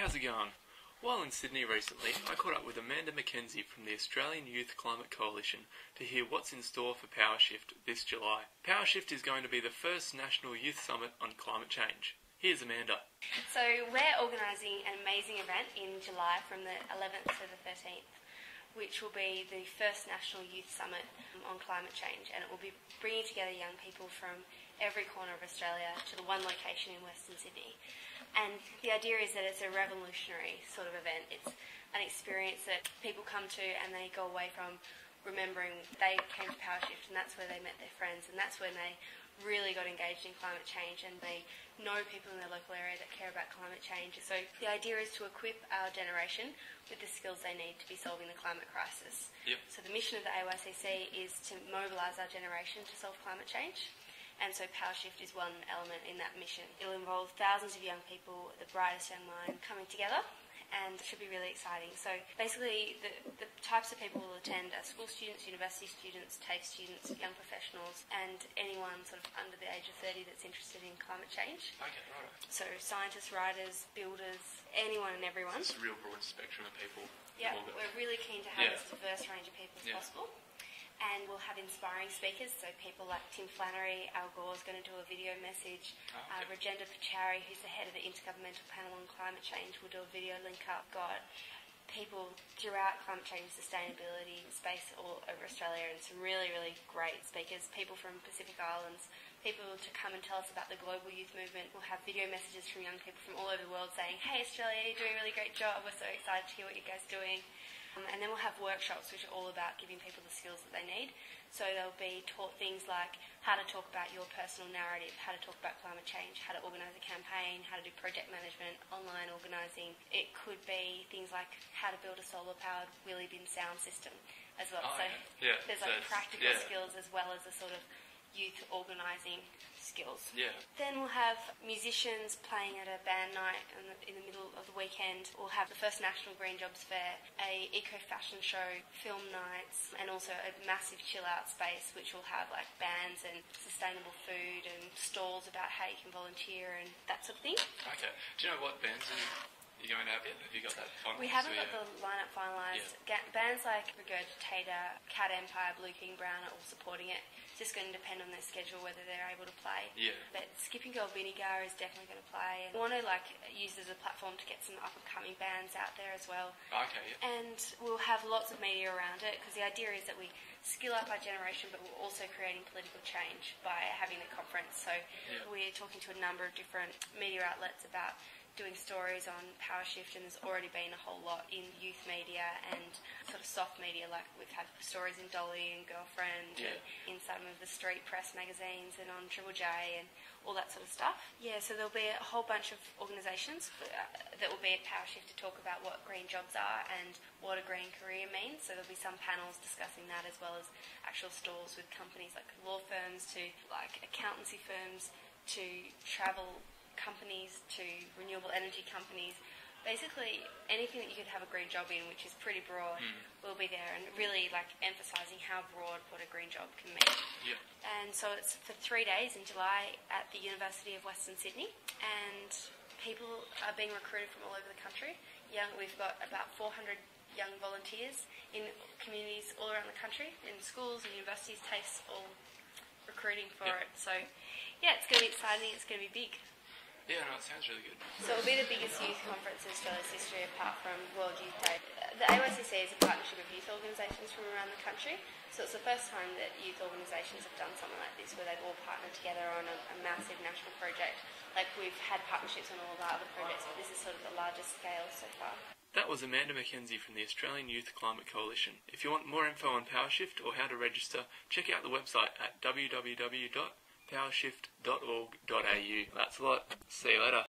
how's it going? While in Sydney recently, I caught up with Amanda McKenzie from the Australian Youth Climate Coalition to hear what's in store for Powershift this July. Powershift is going to be the first National Youth Summit on climate change. Here's Amanda. So we're organising an amazing event in July from the 11th to the 13th, which will be the first National Youth Summit on climate change, and it will be bringing together young people from every corner of Australia to the one location in Western Sydney. And the idea is that it's a revolutionary sort of event. It's an experience that people come to and they go away from remembering they came to Powershift and that's where they met their friends, and that's when they really got engaged in climate change and they know people in their local area that care about climate change. So the idea is to equip our generation with the skills they need to be solving the climate crisis. Yep. So the mission of the AYCC is to mobilise our generation to solve climate change. And so Powershift is one element in that mission. It'll involve thousands of young people, the brightest young minds, coming together, and it should be really exciting. So basically the types of people who will attend are school students, university students, TAFE students, young professionals, and anyone sort of under the age of 30 that's interested in climate change. Okay, right. So scientists, writers, builders, anyone and everyone. It's a real broad spectrum of people. Yeah, we're really keen to have this diverse range of people as possible. And we'll have inspiring speakers, so people like Tim Flannery. Al Gore's going to do a video message. Rajendra Pachauri, who's the head of the Intergovernmental Panel on Climate Change, will do a video link up. Got people throughout climate change, sustainability, space all over Australia, and some really, really great speakers. People from Pacific Islands, people to come and tell us about the global youth movement. We'll have video messages from young people from all over the world saying, "Hey Australia, you're doing a really great job. We're so excited to hear what you guys are doing." And then we'll have workshops which are all about giving people the skills that they need. So they'll be taught things like how to talk about your personal narrative, how to talk about climate change, how to organise a campaign, how to do project management, online organising. It could be things like how to build a solar-powered wheelie bin sound system as well. There's like practical skills as well as a sort of youth organising skills. Yeah. Then we'll have musicians playing at a band night in the middle of the weekend. We'll have the first National Green Jobs Fair, a eco-fashion show, film nights, and also a massive chill-out space which will have like bands and sustainable food and stalls about how you can volunteer and that sort of thing. Okay. Do you know what bands you're going to have yet? Have you got that finalised? We haven't got the lineup finalised. Yeah. Bands like Regurgitator, Cat Empire, Blue King Brown are all supporting it. It's just going to depend on their schedule whether they're able to play. Yeah. But Skipping Girl Vinegar is definitely going to play. And we want to use it as a platform to get some up and coming bands out there as well. Okay. Yeah. And we'll have lots of media around it because the idea is that we skill up our generation, but we're also creating political change by having the conference. So we're talking to a number of different media outlets about doing stories on Powershift, and there's already been a whole lot in youth media and sort of soft media, like we've had stories in Dolly and Girlfriend and in some of the street press magazines and on Triple J and all that sort of stuff. Yeah, so there'll be a whole bunch of organisations that will be at Powershift to talk about what green jobs are and what a green career means. So there'll be some panels discussing that, as well as actual stalls with companies like law firms to like accountancy firms to travel companies to renewable energy companies. Basically anything that you could have a green job in, which is pretty broad, will be there, and really like emphasising how broad what a green job can mean. Yeah. And so it's for 3 days in July at the University of Western Sydney, and people are being recruited from all over the country. We've got about 400 young volunteers in communities all around the country, in schools and universities, TAFEs, all recruiting for it. So yeah, it's going to be exciting, it's going to be big. Yeah, no, it sounds really good. So it'll be the biggest youth conference in Australia's history apart from World Youth Day. The AYCC is a partnership of youth organisations from around the country, so it's the first time that youth organisations have done something like this where they've all partnered together on a massive national project. Like we've had partnerships on all of our other projects, but this is sort of the largest scale so far. That was Amanda McKenzie from the Australian Youth Climate Coalition. If you want more info on Powershift or how to register, check out the website at www.powershift.org.au. That's a lot. See you later.